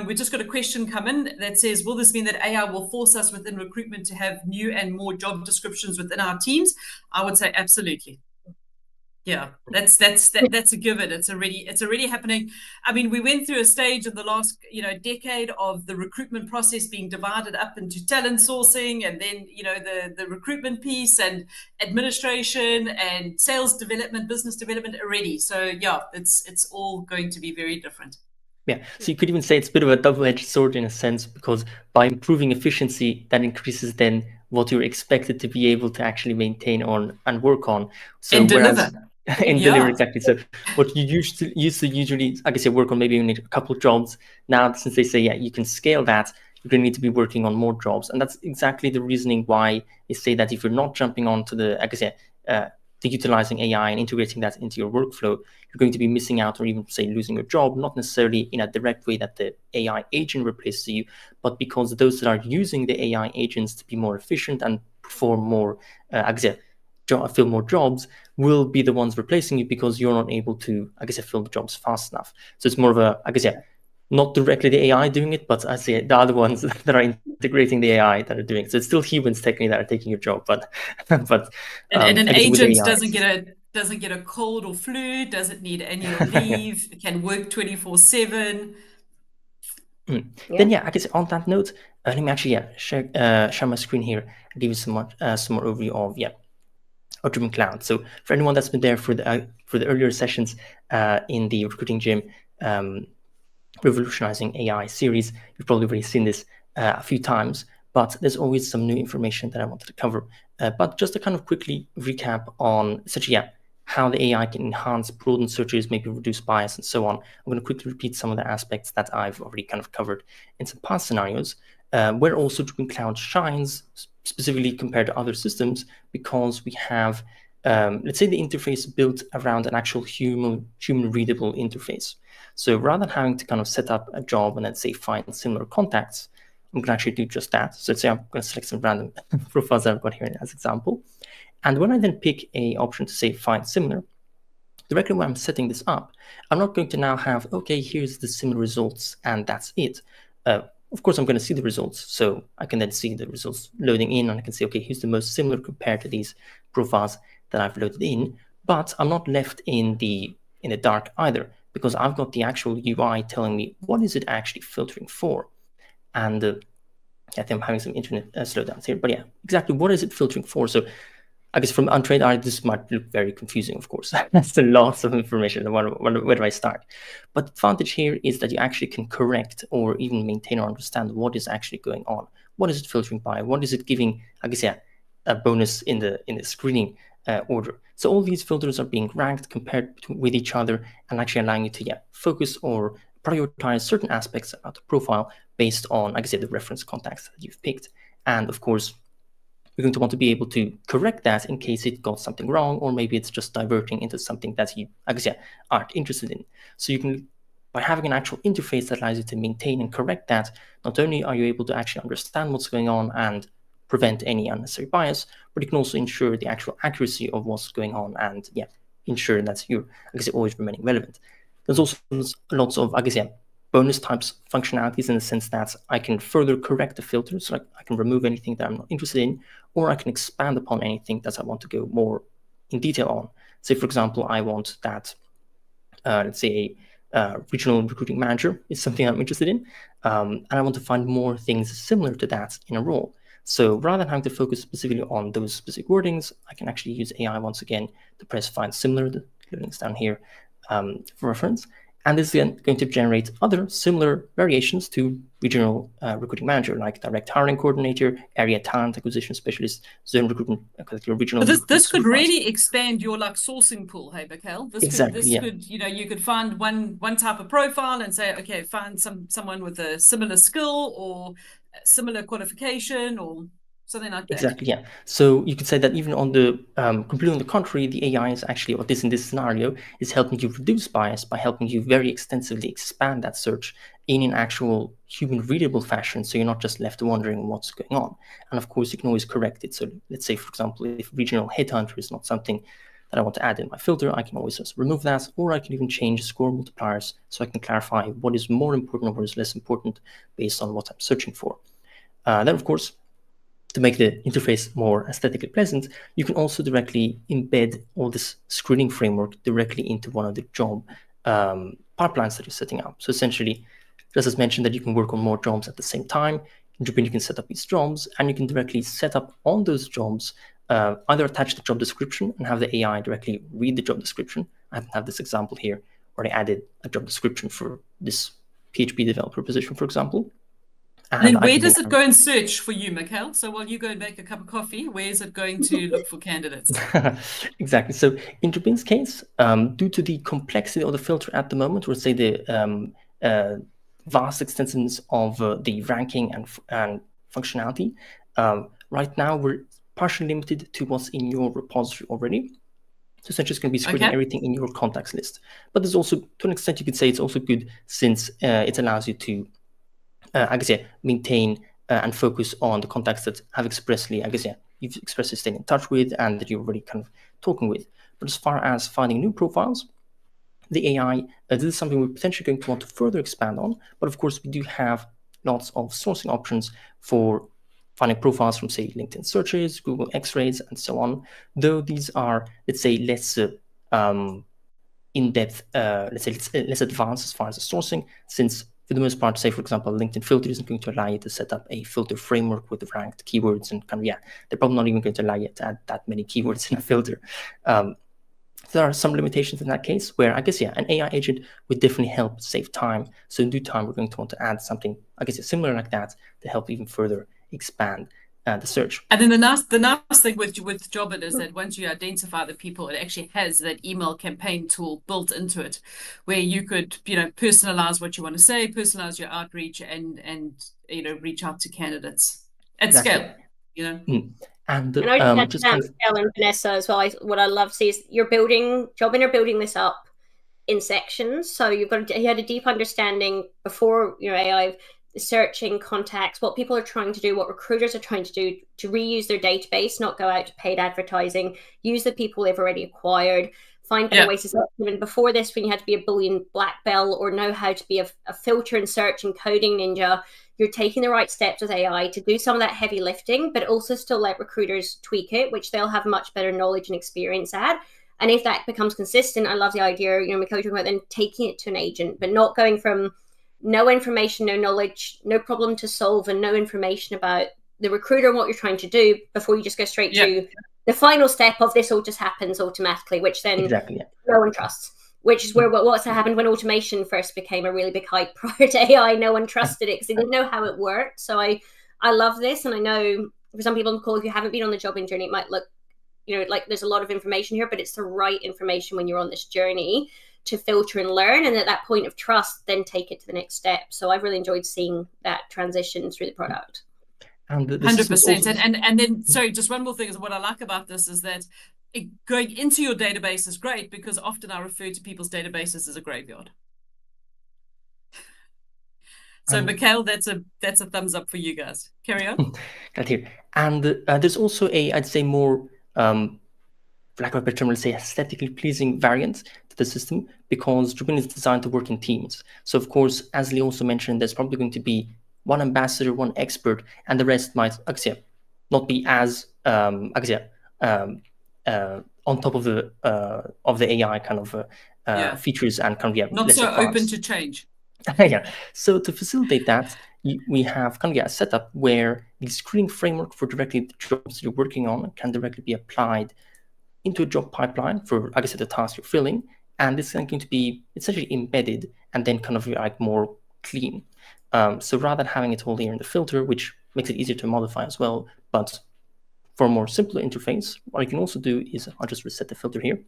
we just got a question come in that says, will this mean that AI will force us within recruitment to have new and more job descriptions within our teams? I would say absolutely. Yeah, that's a given. It's already happening. I mean, we went through a stage in the last decade of the recruitment process being divided up into talent sourcing, and then the recruitment piece and administration and sales development, business development already. So yeah, it's all going to be very different. Yeah, so you could even say it's a bit of a double-edged sword in a sense, because by improving efficiency, that increases then what you're expected to be able to actually maintain on and work on. So and deliver. And deliver, exactly. So what you used to usually, I guess, work on maybe only a couple of jobs. Now, since they say, yeah, you can scale that, you're going to need to be working on more jobs. And that's exactly the reasoning why they say that if you're not jumping on to the, I guess, the utilizing AI and integrating that into your workflow, you're going to be missing out or even, say, losing your job, not necessarily in a direct way that the AI agent replaces you, but because those that are using the AI agents to be more efficient and perform more, I guess, fill more jobs will be the ones replacing you because you're not able to, I guess, fill the jobs fast enough. So it's more of a, I guess, not directly the AI doing it, but I say the other ones that are integrating the AI that are doing it. So it's still humans technically that are taking your job, but and an agent doesn't get a cold or flu, doesn't need annual leave, can work 24/7. Then I guess on that note, let me actually share my screen here and give you some more overview of Recruitment Cloud. So for anyone that's been there for the earlier sessions in the Recruiting Gym Revolutionizing AI series, you've probably already seen this a few times, but there's always some new information that I wanted to cover. But just to kind of quickly recap on essentially how the AI can enhance, broaden searches, maybe reduce bias and so on. I'm going to quickly repeat some of the aspects that I've already kind of covered in some past scenarios, where also Recruitment Cloud shines specifically compared to other systems because we have, let's say, the interface built around an actual human readable interface. So rather than having to kind of set up a job and then say find similar contacts, I'm going to actually do just that. So let's say I'm going to select some random profiles that I've got here as example. And when I then pick a option to say find similar, directly when I'm setting this up, I'm not going to now have, okay, here's the similar results and that's it. Of course, I'm going to see the results. So I can then see the results loading in and I can say, okay, here's the most similar compared to these profiles that I've loaded in. But I'm not left in the dark either, because I've got the actual UI telling me what is it actually filtering for. And I think I'm having some internet slowdowns here, but yeah, exactly what is it filtering for? So I guess from untrained eye, this might look very confusing, of course. That's a lot of information. Where do I start? But the advantage here is that you actually can correct or even maintain or understand what is actually going on. What is it filtering by? What is it giving, I guess, a bonus in the screening order. So all these filters are being ranked, compared with each other, and actually allowing you to focus or prioritize certain aspects about the profile based on, I guess, the reference contacts that you've picked. And of course, you're going to want to be able to correct that in case it got something wrong, or maybe it's just diverting into something that you, I guess, aren't interested in. So you can, by having an actual interface that allows you to maintain and correct that, not only are you able to actually understand what's going on and prevent any unnecessary bias, but you can also ensure the actual accuracy of what's going on and ensure that you're, I guess, always remaining relevant. There's also lots of, I guess, bonus types functionalities in the sense that I can further correct the filters, so I can remove anything that I'm not interested in, or I can expand upon anything that I want to go more in detail on. Say, for example, I want that, let's say, regional recruiting manager is something I'm interested in, and I want to find more things similar to that in a role. So rather than having to focus specifically on those specific wordings, I can actually use AI once again to press find similar, the links down here for reference. And this is going to generate other similar variations to regional recruiting manager, like direct hiring coordinator, area talent acquisition specialist, zone recruitment, regional. But this could really expand your sourcing pool, hey, Mikel. This could, you could find one type of profile and say, okay, find someone with a similar skill or similar qualification or. something like that. Exactly, yeah. So you could say that even on the completely on the contrary, the AI is actually, what this in this scenario is helping you reduce bias by helping you very extensively expand that search in an actual human readable fashion. So you're not just left wondering what's going on. And of course, you can always correct it. So let's say, for example, if regional headhunter is not something that I want to add in my filter, I can always just remove that, or I can even change score multipliers so I can clarify what is more important or what is less important based on what I'm searching for. Then, of course, to make the interface more aesthetically pleasant, you can also directly embed all this screening framework directly into one of the job pipelines that you're setting up. So essentially, just as mentioned, that you can work on more jobs at the same time. In Drupal, you can set up these jobs, and you can directly set up on those jobs, either attach the job description and have the AI directly read the job description. I have this example here where I added a job description for this PHP developer position, for example. And then where does it go and search for you, Mikel? So while you go and make a cup of coffee, where is it going to look for candidates? Exactly. So in Drupal's case, due to the complexity of the filter at the moment, or say the vast extensiveness of the ranking and functionality, right now we're partially limited to what's in your repository already. So essentially, it's going to be screening everything in your contacts list. But there's also, to an extent, you could say it's also good since it allows you to maintain and focus on the contacts that have expressly, you've expressly stayed in touch with and that you're already kind of talking with. But as far as finding new profiles, the AI, this is something we're potentially going to want to further expand on. But of course, we do have lots of sourcing options for finding profiles from, say, LinkedIn searches, Google X-rays, and so on. Though these are, let's say, less in-depth, let's say, less advanced as far as the sourcing, since for the most part, say, for example, LinkedIn filter isn't going to allow you to set up a filter framework with ranked keywords and they're probably not even going to allow you to add that many keywords in a filter. There are some limitations in that case where an AI agent would definitely help save time. So in due time, we're going to want to add something, similar like that to help even further expand the search. And then the nice thing with Jobit is that once you identify the people, it actually has that email campaign tool built into it, where you could personalize what you want to say, personalize your outreach, and reach out to candidates at scale. And I just Mikel and Vanessa as well. What I love to see is Jobin are building this up in sections. So you had a deep understanding before AI searching contacts, what people are trying to do, what recruiters are trying to do to reuse their database, not go out to paid advertising, use the people they've already acquired, find better ways to search. Even before this, when you had to be a Boolean black belt or know how to be a filter and search and coding ninja, you're taking the right steps with AI to do some of that heavy lifting, but also still let recruiters tweak it, which they'll have much better knowledge and experience at. And if that becomes consistent, I love the idea, Mikel, talking about then taking it to an agent, but not going from no information, no knowledge, no problem to solve, and no information about the recruiter and what you're trying to do before you just go straight to the final step of this all just happens automatically, which then no one trusts, which is where what's happened when automation first became a really big hype prior to AI. No one trusted it because they didn't know how it worked. So I love this. And I know for some people on the call, if you haven't been on the jobbing journey, it might look, like there's a lot of information here, but it's the right information when you're on this journey to filter and learn, and at that point of trust, then take it to the next step. So I've really enjoyed seeing that transition through the product. 100%. And then, sorry, just one more thing is what I like about this is that going into your database is great because often I refer to people's databases as a graveyard. So Mikel, that's a thumbs up for you guys. Carry on. Glad to hear. And there's also I'd say more for lack of a better term, let's say aesthetically pleasing variant to the system because Drupal is designed to work in teams. So of course, as Lee also mentioned, there's probably going to be one ambassador, one expert, and the rest might not be as on top of the AI kind of features and kind of not so open to change. So to facilitate that, we have kind of a setup where the screening framework for directly the jobs you're working on can directly be applied into a job pipeline for, the task you're filling, and it's going to be essentially embedded and then kind of more clean. So rather than having it all here in the filter, which makes it easier to modify as well, but for a more simpler interface, what I can also do is I'll just reset the filter here,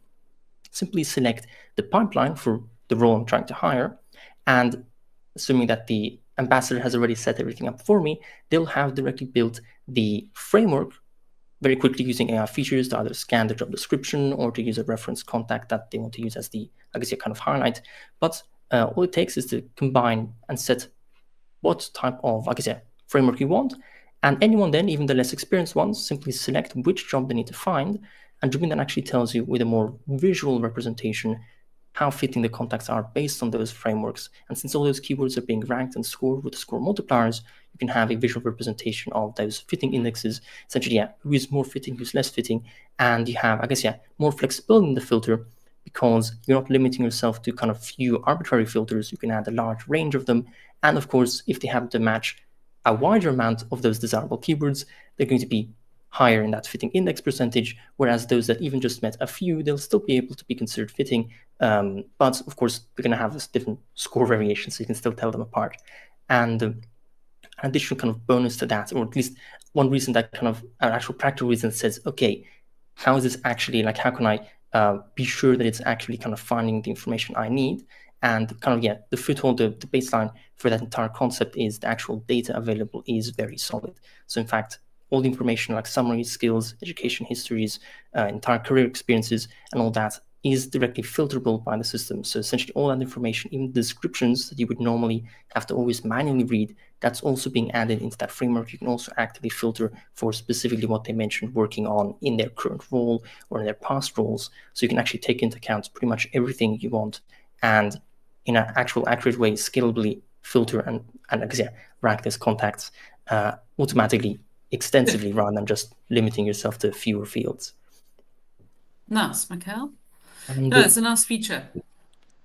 simply select the pipeline for the role I'm trying to hire, and assuming that the Ambassador has already set everything up for me, they'll have directly built the framework very quickly using AI features to either scan the job description or to use a reference contact that they want to use as the, I guess, kind of highlight. But all it takes is to combine and set what type of, I guess, framework you want. And anyone then, even the less experienced ones, simply select which job they need to find. And Drupal then actually tells you with a more visual representation how fitting the contacts are based on those frameworks. And since all those keywords are being ranked and scored with the score multipliers, you can have a visual representation of those fitting indexes, essentially, who is more fitting, who's less fitting. And you have, I guess, more flexibility in the filter because you're not limiting yourself to kind of few arbitrary filters. You can add a large range of them. And of course, if they happen to match a wider amount of those desirable keywords, they're going to be higher in that fitting index percentage, whereas those that even just met a few, they'll still be able to be considered fitting. But of course, they're going to have this different score variation, so you can still tell them apart. And an additional kind of bonus to that, or at least one reason that kind of an actual practical reason says, okay, how is this actually, like, how can I be sure that it's actually kind of finding the information I need? And kind of, the foothold, the baseline for that entire concept is the actual data available is very solid. So in fact, all the information like summaries, skills, education histories, entire career experiences, and all that is directly filterable by the system. So essentially all that information, even descriptions that you would normally have to always manually read, that's also being added into that framework. You can also actively filter for specifically what they mentioned working on in their current role or in their past roles. So you can actually take into account pretty much everything you want and in an actual accurate way, scalably filter and rank those contacts automatically, extensively, rather than just limiting yourself to fewer fields. Nice, Mikel. No, it's a nice feature.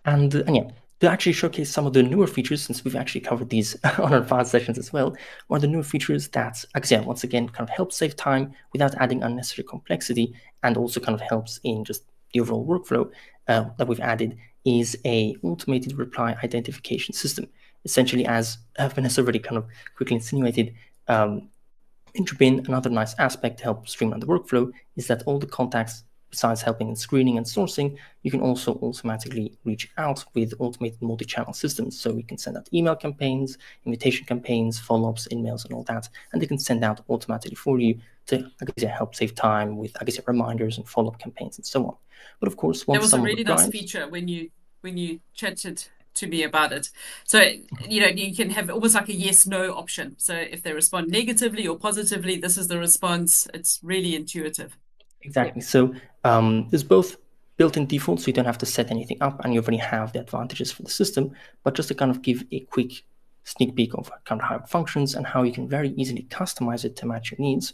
And to actually showcase some of the newer features, since we've actually covered these on our past sessions as well, are the newer features that, once again, kind of help save time without adding unnecessary complexity, and also kind of helps in just the overall workflow that we've added is a automated reply identification system. Essentially, as Vanessa already kind of quickly insinuated, in Drupal, another nice aspect to help streamline the workflow is that all the contacts, besides helping in screening and sourcing, you can also automatically reach out with automated multi-channel systems. So we can send out email campaigns, invitation campaigns, follow-ups, emails, and all that, and they can send out automatically for you to help save time with reminders and follow-up campaigns and so on. But of course, once that was a really nice feature when you chatted to me about it. So you can have almost like a yes/no option. So if they respond negatively or positively, this is the response. It's really intuitive. Exactly. So there's both built-in defaults, so you don't have to set anything up, and you already have the advantages for the system. But just to kind of give a quick sneak peek of kind of how it functions and how you can very easily customize it to match your needs.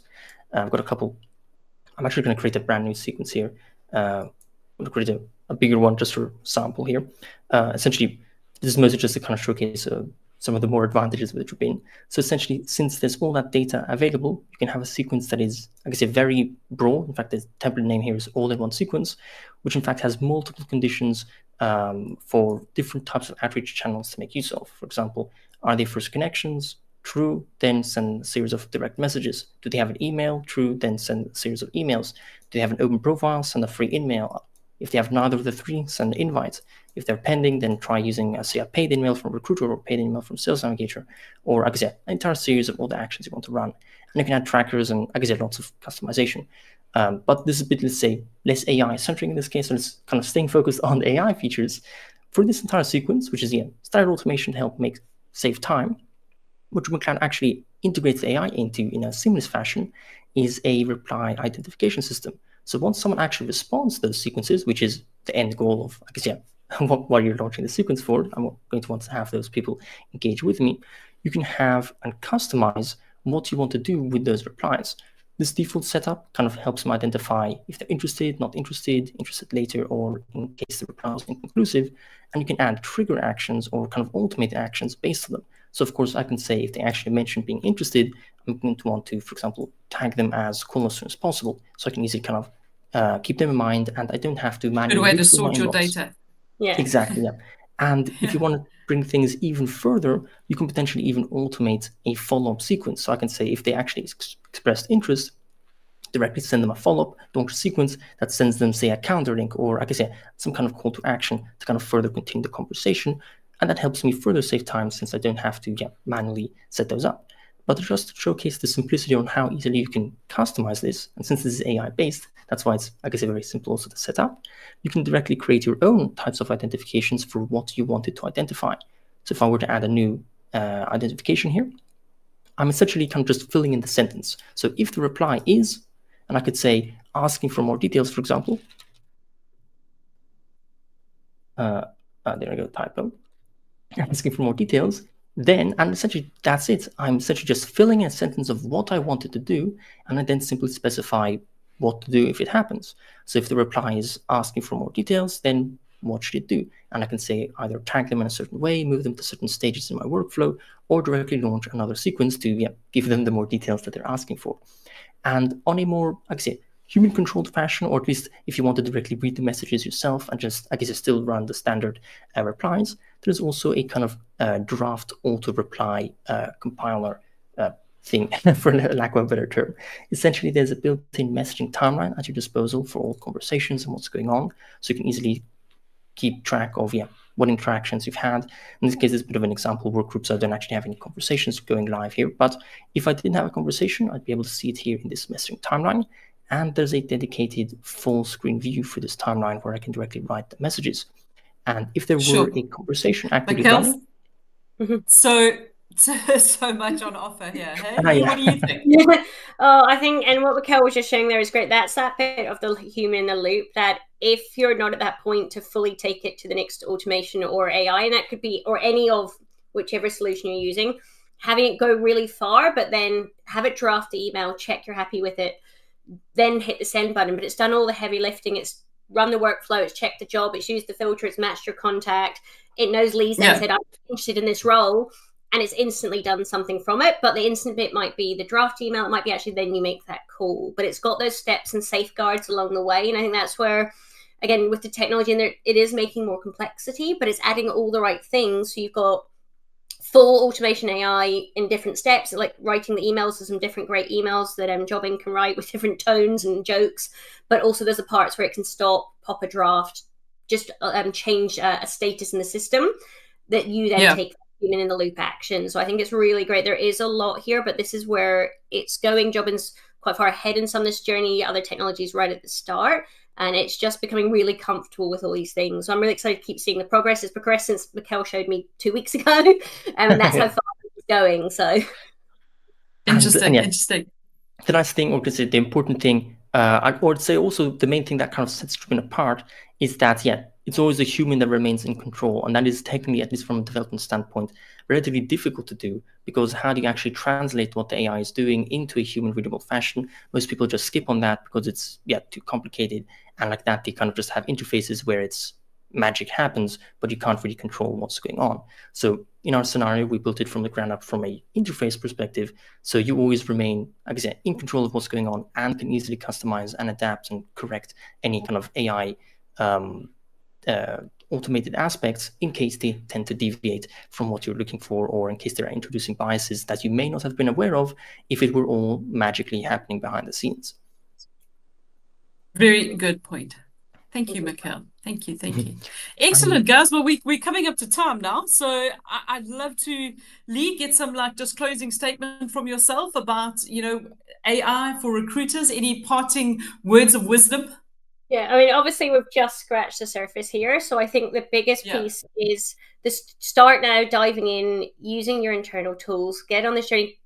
I've got a couple. I'm actually going to create a brand new sequence here. I'm going to create a bigger one just for sample here. Essentially, this is mostly just to kind of showcase some of the more advantages with Drupal. So essentially, since there's all that data available, you can have a sequence that is, very broad. In fact, the template name here is all-in-one sequence, which in fact has multiple conditions for different types of outreach channels to make use of. For example, are they first connections? True, then send a series of direct messages. Do they have an email? True, then send a series of emails. Do they have an open profile? Send a free email. If they have neither of the three, send an invite. If they're pending, then try using, say, a paid email from Recruiter or paid email from Sales Navigator, or, an entire series of all the actions you want to run. And you can add trackers and, lots of customization. But this is a bit, let's say, less AI-centric in this case, so it's kind of staying focused on the AI features. For this entire sequence, which is, standard automation to help save time, what Drupal Cloud actually integrates AI into in a seamless fashion is a reply identification system. So once someone actually responds to those sequences, which is the end goal of, what you're launching the sequence for, I'm going to want to have those people engage with me, you can have and customize what you want to do with those replies. This default setup kind of helps them identify if they're interested, not interested, interested later, or in case the reply is inconclusive. And you can add trigger actions or kind of automate actions based on them. So of course, I can say if they actually mention being interested, I'm going to want to, for example, tag them as call as soon as possible. So I can easily kind of keep them in mind, and I don't have to manually. Good way to sort your data. Yeah. Exactly, yeah. And if you want to bring things even further, you can potentially even automate a follow-up sequence. So I can say if they actually expressed interest, directly send them a follow-up, launch a sequence that sends them, say, a calendar link or, some kind of call to action to kind of further continue the conversation. And that helps me further save time since I don't have to manually set those up. But just to showcase the simplicity on how easily you can customize this, and since this is AI based, that's why it's, I guess, very simple also to set up. You can directly create your own types of identifications for what you wanted to identify. So if I were to add a new identification here, I'm essentially kind of just filling in the sentence. So if the reply is, and I could say asking for more details, for example. There I go, typo. Asking for more details, then, and essentially that's it. I'm essentially just filling in a sentence of what I wanted to do, and I then simply specify what to do if it happens. So if the reply is asking for more details, then what should it do? And I can say either tag them in a certain way, move them to certain stages in my workflow, or directly launch another sequence to give them the more details that they're asking for. And on a more, like I say, human-controlled fashion, or at least if you want to directly read the messages yourself and just, I guess, still run the standard replies, there's also a kind of draft auto-reply compiler thing, for lack of a better term. Essentially, there's a built-in messaging timeline at your disposal for all conversations and what's going on, so you can easily keep track of what interactions you've had. In this case, it's a bit of an example. Work groups, I don't actually have any conversations going live here, but if I didn't have a conversation, I'd be able to see it here in this messaging timeline. And there's a dedicated full screen view for this timeline where I can directly write the messages. And if there were a conversation actively running. So much on offer here. Hey? What do you think? I think, and what Mikel was just showing there is great. That's that bit of the human in the loop, that if you're not at that point to fully take it to the next automation or AI, and that could be, or any of whichever solution you're using, having it go really far, but then have it draft the email, check you're happy with it, then hit the send button. But it's done all the heavy lifting. It's run the workflow, it's checked the job, it's used the filter, it's matched your contact, it knows Lee's and said, I'm interested in this role, and it's instantly done something from it. But the instant bit might be the draft email, it might be actually then you make that call, but it's got those steps and safeguards along the way. And I think that's where, again, with the technology in there, it is making more complexity, but it's adding all the right things. So you've got full automation AI in different steps, like writing the emails. There's some different great emails that Jobbing can write with different tones and jokes, but also there's the parts where it can stop, pop a draft, just change a status in the system that you then take human in the loop action. So I think it's really great. There is a lot here, but this is where it's going. Jobbing's quite far ahead in some of this journey. Other technologies right at the start. And it's just becoming really comfortable with all these things. So I'm really excited to keep seeing the progress. It's progressed since Mikel showed me 2 weeks ago. And that's how far it's going. So interesting. The nice thing, or the important thing, I would say also the main thing that kind of sets Driven apart is that, it's always a human that remains in control. And that is technically, at least from a development standpoint, relatively difficult to do, because how do you actually translate what the AI is doing into a human readable fashion? Most people just skip on that because it's too complicated. And like that, they kind of just have interfaces where it's magic happens, but you can't really control what's going on. So in our scenario, we built it from the ground up from a interface perspective. So you always remain, like I said, in control of what's going on and can easily customize and adapt and correct any kind of AI automated aspects in case they tend to deviate from what you're looking for, or in case they're introducing biases that you may not have been aware of if it were all magically happening behind the scenes. Very good point. Thank you, Mikel. Thank you. Excellent, guys. Well, we're coming up to time now, so I'd love to, Lee, get some just closing statement from yourself about AI for recruiters. Any parting words of wisdom? Yeah, I mean, obviously we've just scratched the surface here. So I think the biggest piece is start now diving in, using your internal tools, get on this journey,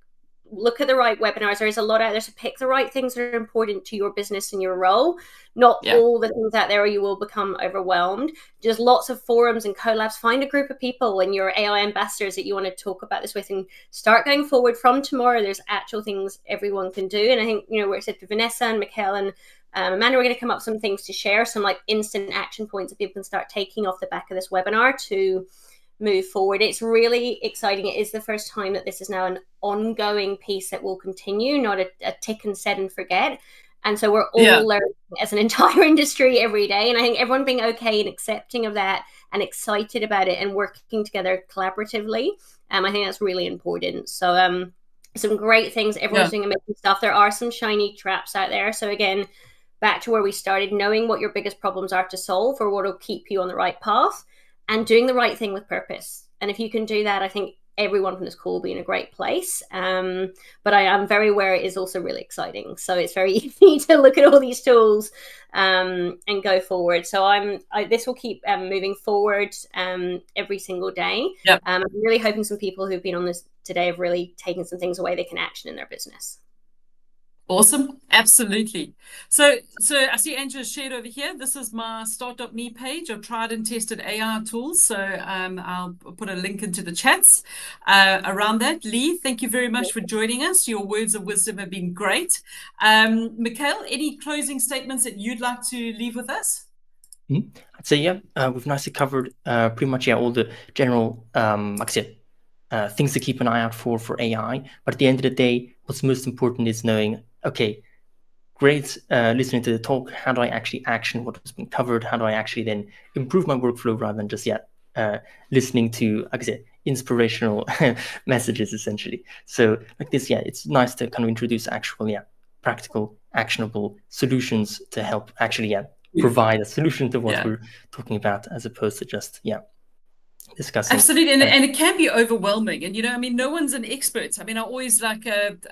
look at the right webinars. There's a lot out there, so pick the right things that are important to your business and your role. Not all the things out there, or you will become overwhelmed. Just lots of forums and collabs. Find a group of people and your AI ambassadors that you want to talk about this with, and start going forward from tomorrow. There's actual things everyone can do. And I think, where it said to Vanessa and Mikel and Amanda, we're going to come up with some things to share, some instant action points that people can start taking off the back of this webinar to move forward. It's really exciting. It is the first time that this is now an ongoing piece that will continue, not a tick and set and forget. And so we're all learning as an entire industry every day. And I think everyone being okay and accepting of that and excited about it and working together collaboratively, I think that's really important. So some great things. Everyone's doing amazing stuff. There are some shiny traps out there. So again, back to where we started, knowing what your biggest problems are to solve or what will keep you on the right path. and doing the right thing with purpose. And if you can do that, I think everyone from this call will be in a great place. But I am very aware it is also really exciting. So it's very easy to look at all these tools and go forward. So this will keep moving forward every single day. Yep. I'm really hoping some people who've been on this today have really taken some things away they can action in their business. Awesome. Absolutely. So I see Angela shared over here. This is my Start.me page of tried and tested AI tools. So I'll put a link into the chats around that. Lee, thank you very much for joining us. Your words of wisdom have been great. Mikel, any closing statements that you'd like to leave with us? I'd say, yeah, we've nicely covered pretty much, all the general, like I said, things to keep an eye out for AI. But at the end of the day, what's most important is knowing, okay, great, listening to the talk. How do I actually action what has been covered? How do I actually then improve my workflow rather than just listening to, like I said, inspirational messages essentially. So like this, it's nice to kind of introduce actual, practical, actionable solutions to help actually, provide a solution to what we're talking about, as opposed to just, discussing. Absolutely. And it can be overwhelming. And, I mean, no one's an expert. I mean, I always laugh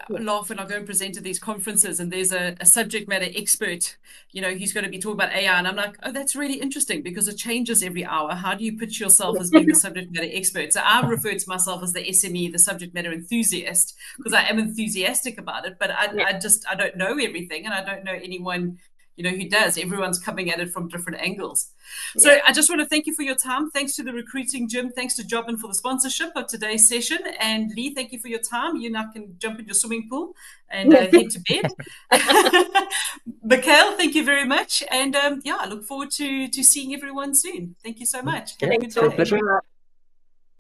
when I go and present at these conferences and there's a subject matter expert, who's going to be talking about AI. And I'm like, oh, that's really interesting because it changes every hour. How do you pitch yourself as being the subject matter expert? So I refer to myself as the SME, the subject matter enthusiast, because I am enthusiastic about it. But I don't know everything, and I don't know anyone who does. Everyone's coming at it from different angles. So I just want to thank you for your time. Thanks to the Recruiting Gym. Thanks to Jobin for the sponsorship of today's session. And Lee, thank you for your time. You now can jump in your swimming pool and head to bed. Mikel, thank you very much. And I look forward to seeing everyone soon. Thank you so much. Have a good day. Pleasure.